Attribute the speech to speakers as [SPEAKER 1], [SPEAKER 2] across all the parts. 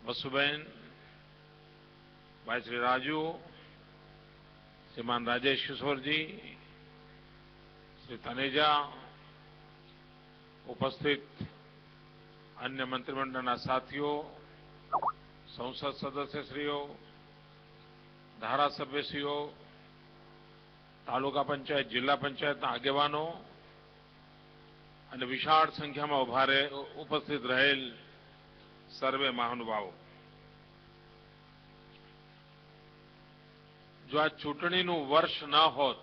[SPEAKER 1] वसुबेन, भाई श्री राजू, श्रीमान राजेश किशोर जी, श्री तनेजा, उपस्थित अन्य मंत्रिमंडलના સાથીઓ, સંસદ સદસ્યશ્રીઓ, ધારાસભ્યશ્રીઓ, તાલુકા પંચાયત, જિલ્લા પંચાયતના આગેવાનો અને વિશાળ સંખ્યામાં ઉપસ્થિત રહેલ સર્વે મહાનુભાવો, જો આ ચૂંટણીનું વર્ષ ન હોત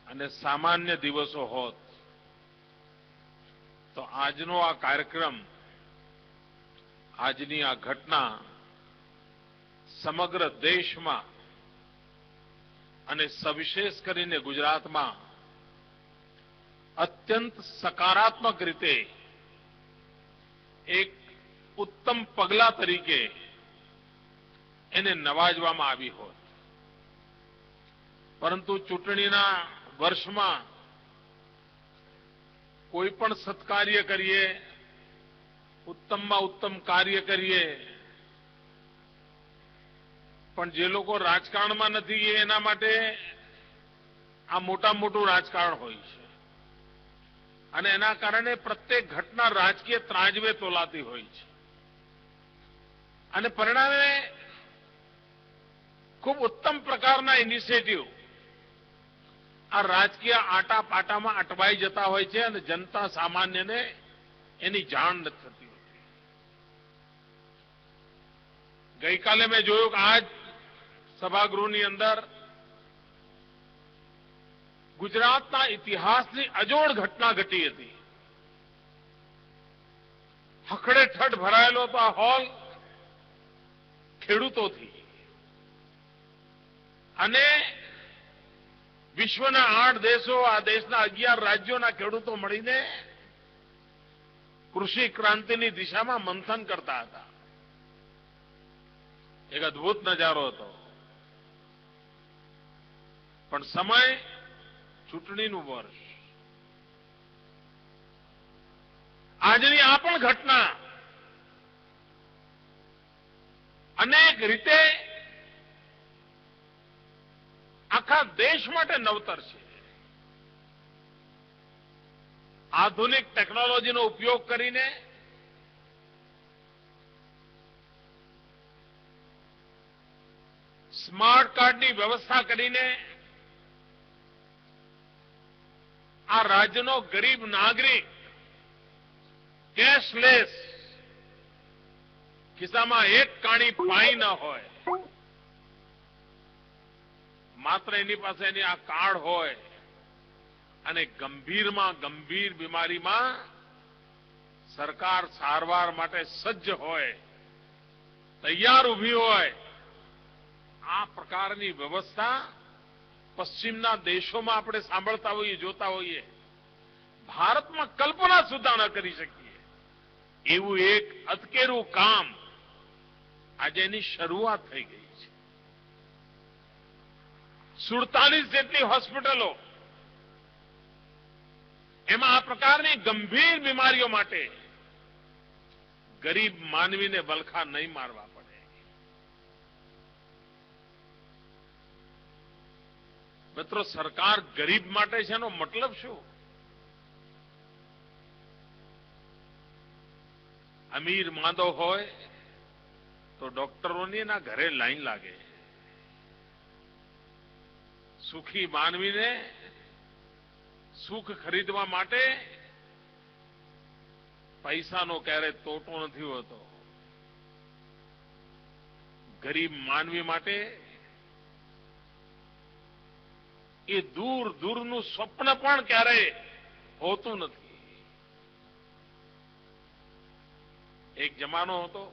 [SPEAKER 1] અને સામાન્ય દિવસો હોત તો આજનો આ કાર્યક્રમ, આજની આ ઘટના સમગ્ર દેશમાં અને સવિશેષ કરીને ગુજરાતમાં અત્યંત સકારાત્મક રીતે એક ઉત્તમ પગલા તરીકે એને નવાજવામાં આવી હોત. પરંતુ ચૂંટણીના વર્ષમાં કોઈ પણ સત્કાર્ય કરીએ, ઉત્તમમાં ઉત્તમ કાર્ય કરીએ, પણ જે લોકો રાજકારણમાં નથી એના માટે આ મોટું રાજકારણ હોય છે અને એના કારણે પ્રત્યેક ઘટના રાજકીય ત્રાજવે તોલાતી હોય છે અને પરિણામે ખૂબ ઉત્તમ પ્રકારના ઇનિશિયેટિવ આ રાજકીય આટાપાટામાં અટવાઈ જતા હોય છે અને જનતા સામાન્યને એની જાણ નથી થતી હોતી. ગઈકાલે મેં જોયું કે આજ સભાગૃહની અંદર ગુજરાતના ઇતિહાસની અજોડ ઘટના ઘટી હતી. હખડેઠઠ ભરાયેલો હતો આ હોલ ખેડૂતોથી અને વિશ્વના 8 દેશો, આ દેશના 11 રાજ્યોના ખેડૂતો મળીને કૃષિ ક્રાંતિની દિશામાં મંથન કરતા હતા. એક અદભુત નજારો હતો. પણ સમય ચૂંટણીનું વર્ષ. આજની આ પણ ઘટના અનેક રીતે આખા દેશ માટે નવતર છે. આધુનિક ટેકનોલોજીનો ઉપયોગ કરીને સ્માર્ટ કાર્ડની વ્યવસ્થા કરીને આ રાજ્યનો ગરીબ નાગરિક કેશલેસ, ખિસ્સામાં એક કાણી પાઈ ન હોય, માત્ર એની પાસે એની આ કાર્ડ હોય અને ગંભીરમાં ગંભીર બીમારીમાં સરકાર સારવાર માટે સજ્જ હોય, તૈયાર ઊભી હોય, આ પ્રકારની વ્યવસ્થા પશ્ચિમના દેશોમાં આપણે સાંભળતા હોઈએ, જોતા હોઈએ. ભારતમાં કલ્પના સુદ્ધા ન કરી શકીએ એવું એક અતકેરું કામ આજે એની શરૂઆત થઈ ગઈ છે. 47 જેટલી હોસ્પિટલો, એમાં આ પ્રકારની ગંભીર બીમારીઓ માટે ગરીબ માનવીને વલખા નહીં મારવા પડે. મિત્રો, સરકાર ગરીબ માટે છે એનો મતલબ શું? અમીર માંદો હોય તો ડોક્ટરોની એના ઘરે લાઈન લાગે. સુખી માનવીને સુખ ખરીદવા માટે પૈસાનો ક્યારે તોટો નથી હોતો. ગરીબ માનવી માટે એ દૂર દૂરનું સ્વપ્ન પણ ક્યારે હોતું નથી. એક જમાનો હતો,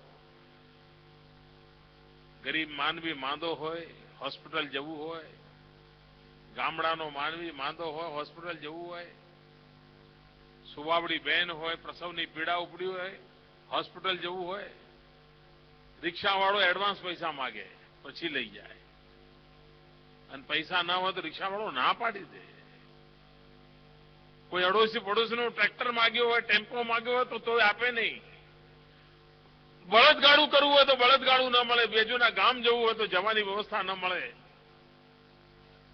[SPEAKER 1] ગરીબ માનવી માંદો હોય, હોસ્પિટલ જવું હોય, ગામડાનો માનવી માંદો હોય, હોસ્પિટલ જવું હોય, સુવાવડી બહેન હોય, પ્રસવની પીડા ઉપડી હોય, હોસ્પિટલ જવું હોય, રિક્ષાવાળો એડવાન્સ પૈસા માગે, પછી લઈ જાય. અને પૈસા ના હોય તો રિક્ષાવાળો ના પાડી દે. કોઈ અડોશી પડોશીનો ટ્રેક્ટર માંગ્યો હોય, ટેમ્પો માંગ્યો હોય તો તોય આપે નહીં. બળદગાડું કરવું હોય તો બળદગાડું ન મળે, બેજુના ગામ જવું હોય તો જવાની વ્યવસ્થા ન મળે,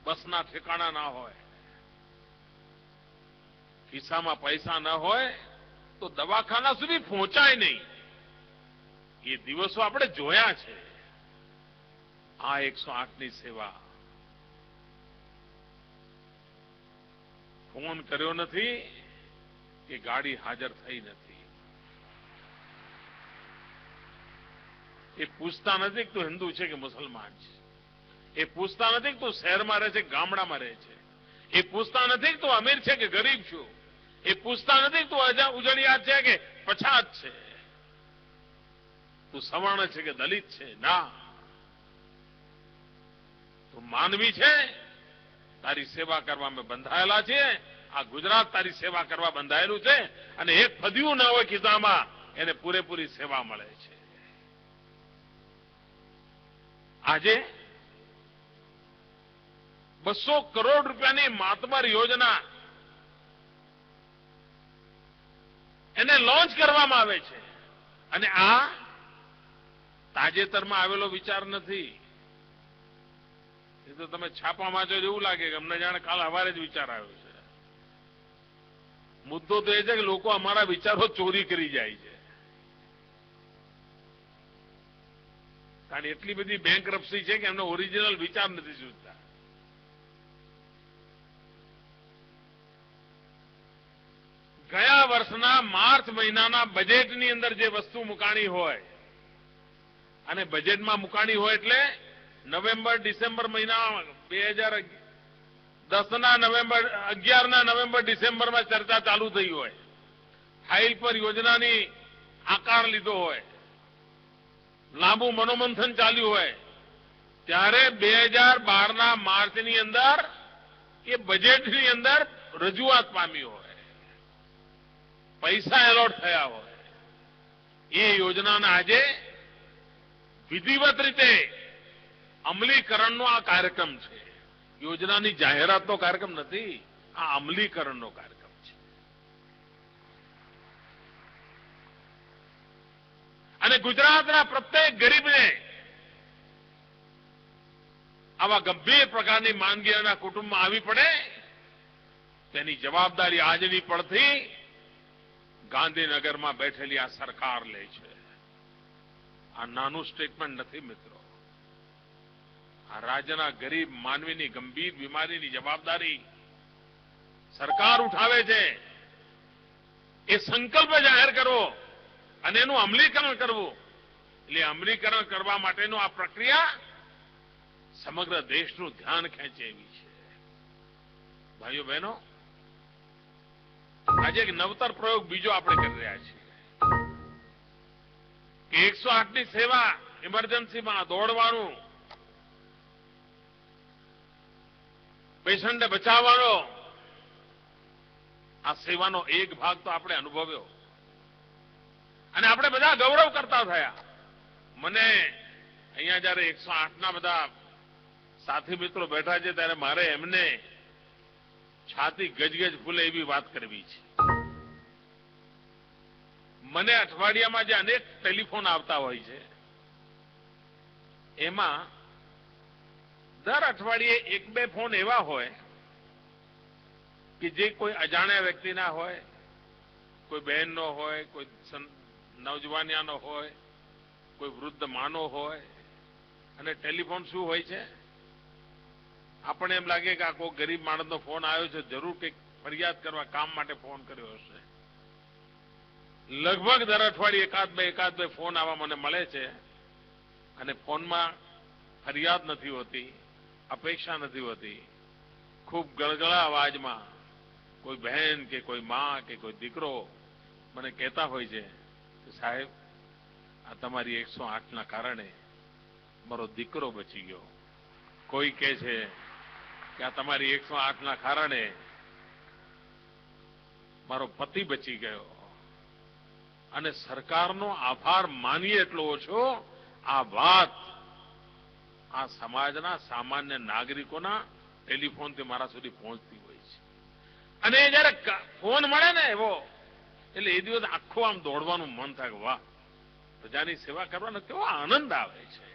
[SPEAKER 1] બસના ઠેકાણા ના હોય, ખિસ્સામાં પૈસા ન હોય તો દવાખાના સુધી પહોંચાય નહીં. એ દિવસો આપણે જોયા છે. આ 108ની સેવા. ફોન કર્યો નથી કે ગાડી હાજર થઈ નથી. એ પૂછતા નથી કે તું હિન્દુ છે કે મુસલમાન છે. એ પૂછતા નથી કે તું શહેરમાં રહે છે કે ગામડામાં રહે છે. એ પૂછતા નથી કે તું અમીર છે કે ગરીબ છું. એ પૂછતા નથી કે તું ઉજળિયાત છે કે પછાત છે, તું સવર્ણ છે કે દલિત છે. ના, તું માનવી છે. તારી સેવા કરવા અમે બંધાયેલા છીએ. આ ગુજરાત તારી સેવા કરવા બંધાયેલું છે અને એક ફદ્યું ના હોય ખિસ્સામાં, એને પૂરેપૂરી સેવા મળે છે. આજે 200 કરોડ રૂપિયાની માતબર યોજના એને લોન્ચ કરવામાં આવે છે. અને આ તાજેતરમાં આવેલો વિચાર નથી. એ તો તમે છાપા વાંચો એવું લાગે કે અમને જાણે કાલ સવારે જ વિચાર આવ્યો છે. મુદ્દો તો એ છે કે લોકો અમારા વિચારો ચોરી કરી જાય છે. કારણ એટલી બધી બેંકરપ્સી છે કે એમનો ઓરિજિનલ વિચાર નથી સૂચતા. ગયા વર્ષના માર્ચ મહિનાના બજેટની અંદર જે વસ્તુ મુકાણી હોય, અને બજેટમાં મુકાણી હોય એટલે નવેમ્બર ડિસેમ્બર મહિના 11ના નવેમ્બર ડિસેમ્બરમાં ચર્ચા ચાલુ થઈ હોય, ફાઇલ પર યોજનાની આકાર લીધો હોય, લાંબુ મનોમંથન ચાલ્યું હોય, ત્યારે 2012ના માર્ચની અંદર એ બજેટની અંદર રજૂઆત પામી હોય, પૈસા એલોટ થયા હોય. એ યોજનાના આજે વિધિવત રીતે અમલીકરણનો આ કાર્યક્રમ છે. યોજનાની જાહેરાતનો કાર્યક્રમ નથી, આ અમલીકરણનો કાર્યક્રમ છે. અને ગુજરાતના પ્રત્યેક ગરીબને આવા ગંભીર પ્રકારની માંદગીના કુટુંબમાં આવી પડે તેની જવાબદારી આજની પડથી ગાંધીનગરમાં બેઠેલી આ સરકાર લે છે. આ નાનું સ્ટેટમેન્ટ નથી મિત્રો. આ રાજ્યના ગરીબ માનવીની ગંભીર બીમારીની જવાબદારી સરકાર ઉઠાવે છે. એ સંકલ્પ જાહેર કરવો અને એનું અમલીકરણ કરવું, એટલે અમલીકરણ કરવા માટેનું આ પ્રક્રિયા સમગ્ર દેશનું ધ્યાન ખેંચે એવી છે. ભાઈઓ બહેનો, આજે એક નવતર પ્રયોગ બીજો આપણે કરી રહ્યા છીએ કે 108ની સેવા ઇમરજન્સીમાં દોડવાનું, પેશન્ટને બચાવવાનો, આ સેવાનો એક ભાગ તો આપણે અનુભવ્યો અને આપણે બધા ગૌરવ કરતા થયા. મને અહીંયા જયારે 108ના બધા સાથી મિત્રો બેઠા છે ત્યારે મારે એમને છાતી ગજગજ ફૂલે એવી વાત કરવી છે. મને અઠવાડિયામાં જે અનેક ટેલિફોન આવતા હોય છે, એમાં દર અઠવાડિયે 1-2 ફોન એવા હોય કે જે કોઈ અજાણ્યા વ્યક્તિના હોય, કોઈ બહેનનો હોય, કોઈ નવજવાનિયાનો હોય, કોઈ વૃદ્ધ માનો હોય. અને ટેલિફોન શું હોય છે, આપણે એમ લાગે કે આ કોઈ ગરીબ માણસનો ફોન આવ્યો છે, જરૂર કંઈક ફરિયાદ કરવા કામ માટે ફોન કર્યો હશે. લગભગ દર અઠવાડિયે એકાદ બે ફોન આવા મને મળે છે અને ફોનમાં ફરિયાદ નથી હોતી, અપેક્ષા નથી હોતી. ખૂબ ગળગળા અવાજમાં કોઈ બહેન કે કોઈ માં કે કોઈ દીકરો મને કહેતા હોય છે કે સાહેબ, આ તમારી 108ના કારણે મારો દીકરો બચી ગયો. કોઈ કહે છે કે આ તમારી 108ના કારણે મારો પતિ બચી ગયો. અને સરકારનો આભાર માનીએ એટલો ઓછો આ વાત આ સમાજના સામાન્ય નાગરિકોના ટેલિફોનથી મારા સુધી પહોંચતી હોય છે. અને જયારે ફોન મળે ને એવો, એટલે એ દિવસ આખો આમ દોડવાનું મન થાય કે વાહ, પ્રજાની સેવા કરવાનો કેવો આનંદ આવે છે.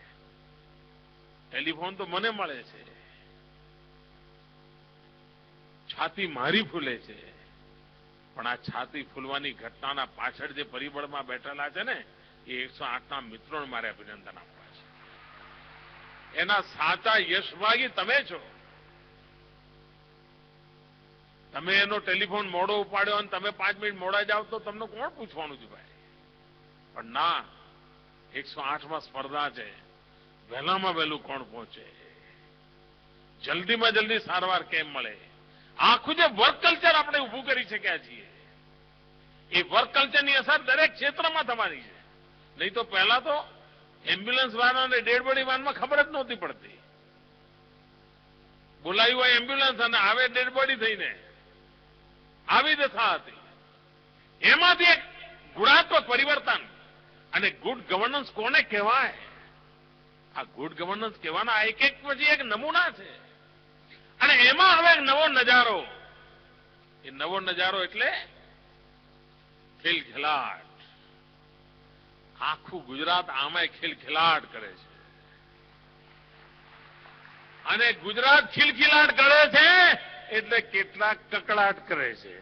[SPEAKER 1] ટેલિફોન તો મને મળે છે, છાતી મારી ફૂલે છે, પણ આ છાતી ફૂલવાની ઘટનાના પાછળ જે પરિબળમાં બેઠેલા છે ને એ 108ના મિત્રોને મારે અભિનંદન આપવા છે. એના સાચા યશભાગી તમે છો. તમે એનો ટેલિફોન મોડો ઉપાડ્યો અને તમે 5 મિનિટ મોડા જાઓ તો તમને કોણ પૂછવાનું છે ભાઈ? પણ ના, 108માં સ્પર્ધા છે, વહેલામાં વહેલું કોણ પહોંચે, જલ્દીમાં જલ્દી સારવાર કેમ મળે. આખું જે વર્ક કલ્ચર આપણે ઉભું કરી શક્યા છીએ એ વર્ક કલ્ચરની અસર દરેક ક્ષેત્રમાં થવાની છે. નહીં તો પહેલા તો એમ્બ્યુલન્સ વાન અને ડેડ બોડી વાનમાં ખબર જ નહોતી પડતી. બોલાયું હોય એમ્બ્યુલન્સ અને આવે ડેડ બોડી થઈને, આવી દશા હતી. એમાંથી એક ગુણાત્મક પરિવર્તન અને ગુડ ગવર્નન્સ કોને કહેવાય? આ ગુડ ગવર્નન્સ કહેવાના એક એક પછી એક નમૂના છે. અને એમાં હવે નવો નજારો, એ નવો નજારો એટલે ખિલખિલાટ. આખું ગુજરાત આમાં ખિલખિલાટ કરે છે. અને ગુજરાત ખિલખિલાટ કરે છે એટલે કેટલાક કકળાટ કરે છે.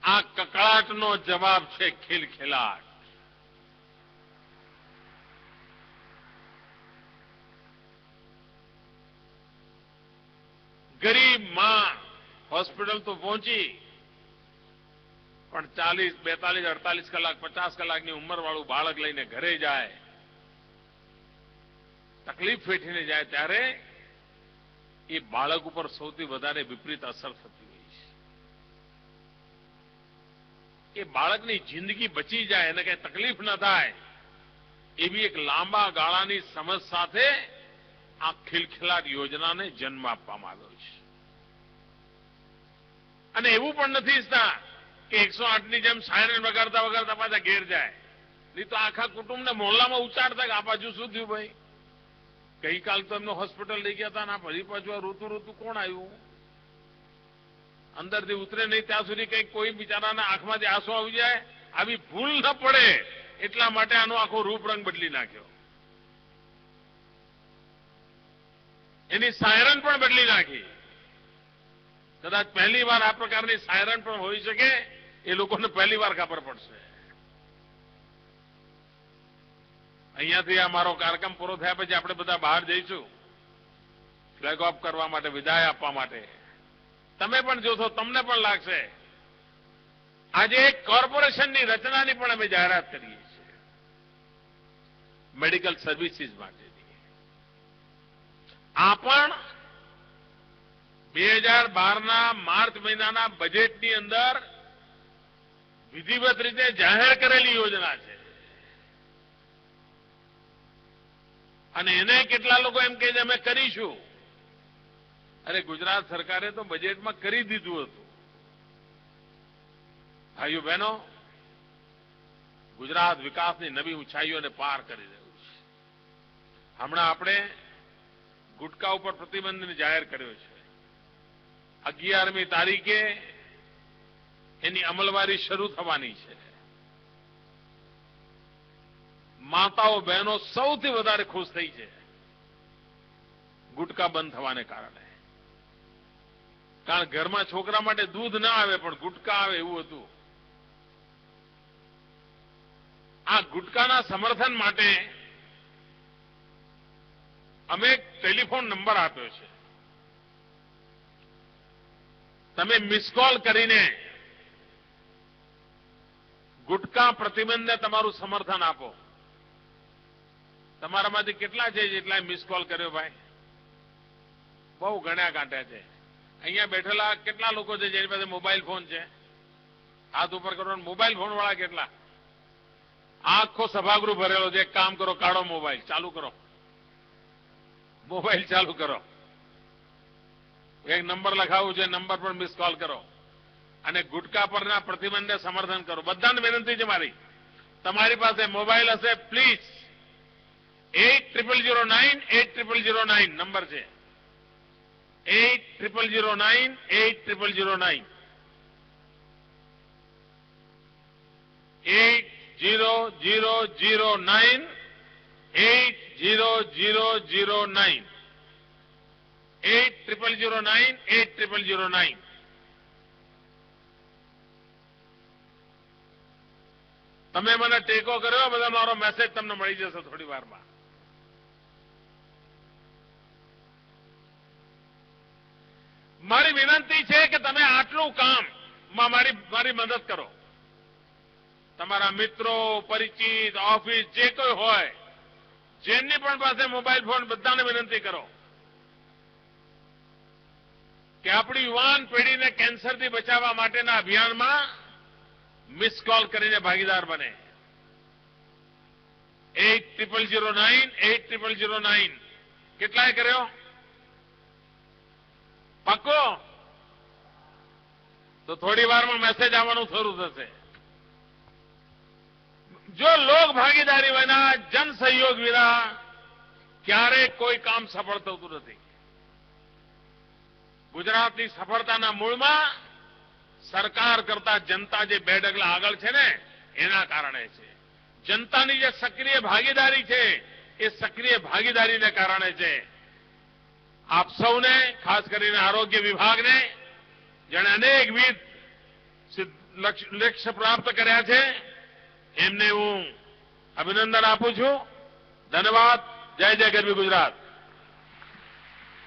[SPEAKER 1] આ કકળાટનો જવાબ છે ખિલખિલાટ. ગરીબ માં હોસ્પિટલ તો પહોંચી, પણ 40, 42, 48 કલાક, 50 કલાકની ઉંમર વાળું બાળક લઈને ઘરે જાય, તકલીફ વેઠીને જાય, ત્યારે એ બાળક ઉપર સૌથી વધારે વિપરીત અસર થતી હોય છે. એ બાળકની જિંદગી બચી જાય, એને કઈ તકલીફ ન થાય, એવી એક લાંબા ગાળાની સમજ સાથે આ ખિલખિલાટ યોજનાને જન્મ આપવામાં આવ્યો છે. અને એવું પણ નથી ઈચ્છતા કે 108ની જેમ સાયરન વગાડતા વગાડતા પાછા ઘેર જાય. નહીં તો આખા કુટુંબને મોહલ્લામાં ઉચાડતા કે આ બાજુ શું થયું ભાઈ? ગઈકાલ તો એમને હોસ્પિટલ લઈ ગયા હતા ને ફરી પાછું આ ઋતુ કોણ આવ્યું? અંદરથી ઉતરે નહીં ત્યાં સુધી કઈ કોઈ બિચારાના આંખમાંથી આંસુ આવી જાય, આવી ભૂલ ન પડે એટલા માટે આનો આખો રૂપરંગ બદલી નાખ્યો. એની સાયરન પણ બદલી નાખી. કદાચ પહેલી વાર આ પ્રકારની સાયરન પણ હોઈ શકે, એ લોકોને પહેલી વાર ખબર પડશે. અહીંયાથી આ મારો કાર્યક્રમ પૂરો થયા પછી આપણે બધા બહાર જઈશું ફ્લેગ ઓફ કરવા માટે, વિદાય આપવા માટે. તમે પણ જોશો, તમને પણ લાગશે. આજે એક કોર્પોરેશનની રચનાની પણ અમે જાહેરાત કરીએ છીએ મેડિકલ સર્વિસીસ માટેની. આ પણ 2012ના માર્ચ મહિનાના બજેટની અંદર વિધિવત રીતે જાહેર કરેલી યોજના છે. અને એને કેટલા લોકો એમ કહે છે અમે કરીશું. અરે ગુજરાત સરકારે તો બજેટમાં કરી દીધું હતું. ભાઈઓ બહેનો, ગુજરાત વિકાસની નવી ઊંચાઈઓને પાર કરી રહ્યું છે. હમણાં આપણે ગુટકા ઉપર પ્રતિબંધ જાહેર કર્યો છે. 11મી તારીખે એની અમલવારી શરૂ થવાની છે. માતાઓ બહેનો સૌથી વધારે ખુશ થઈ છે ગુટકા બંધ થવાને કારણે. કારણ ઘરમાં છોકરા માટે દૂધ ના આવે પણ ગુટકા આવે એવું હતું. આ ગુટકાના સમર્થન માટે અમે એક ટેલિફોન નંબર આપ્યો છે. તમે મિસ કોલ કરીને ગુટકા પ્રતિબંધને તમારું સમર્થન આપો. તમારામાંથી કેટલા છે જેટલા મિસ કોલ કર્યો ભાઈ? બહુ ગણ્યા કાંટ્યા છે. અહીંયા બેઠેલા કેટલા લોકો છે જેની પાસે મોબાઈલ ફોન છે? હાથ ઉપર કરો. મોબાઈલ ફોન વાળા કેટલા? આખો સભાગૃહ ભરેલો છે. એક કામ કરો, કાઢો મોબાઈલ, ચાલુ કરો. મોબાઈલ ચાલુ કરો. એક નંબર લખાવું છે, નંબર પર મિસ કોલ કરો અને ગુટકા પરના પ્રતિબંધને સમર્થન કરો. બધાને વિનંતી છે મારી, તમારી પાસે મોબાઈલ હશે પ્લીઝ 8009 નંબર છે. 8009. 80009 80009 8009 8009. તમે મને ટેકો કર્યો બધા મારો મેસેજ તમને મળી જશે થોડી વારમાં. મારી વિનંતી છે કે તમે આટલું કામમાં મારી મદદ કરો. તમારા મિત્રો, પરિચિત, ઓફિસ જે કોઈ હોય, જેમની પણ પાસે મોબાઈલ ફોન, બધાને વિનંતી કરો કે આપણી યુવાન પેઢીને કેન્સરથી બચાવવા માટેના અભિયાનમાં મિસ કોલ કરીને ભાગીદાર બને. 8009 8009. કેટલાય કર્યો? પાક્કો? તો થોડી વારમાં મેસેજ આવવાનું શરૂ થશે. જો લોક ભાગીદારી વિના, જન સહયોગ વિના ક્યારેય કોઈ કામ સફળ થતું નથી. ગુજરાતની સફળતાના મૂળમાં સરકાર કરતા જનતા જે 2 ડગલા આગળ છે ને, એના કારણે છે. જનતાની જે સક્રિય ભાગીદારી છે, એ સક્રિય ભાગીદારીને કારણે છે. આપ સૌને, ખાસ કરીને આરોગ્ય વિભાગને, જેણે અનેકવિધ લક્ષ્ય પ્રાપ્ત કર્યા છે, એમને હું અભિનંદન આપું છું. ધન્યવાદ. જય જય ગરવી ગુજરાત.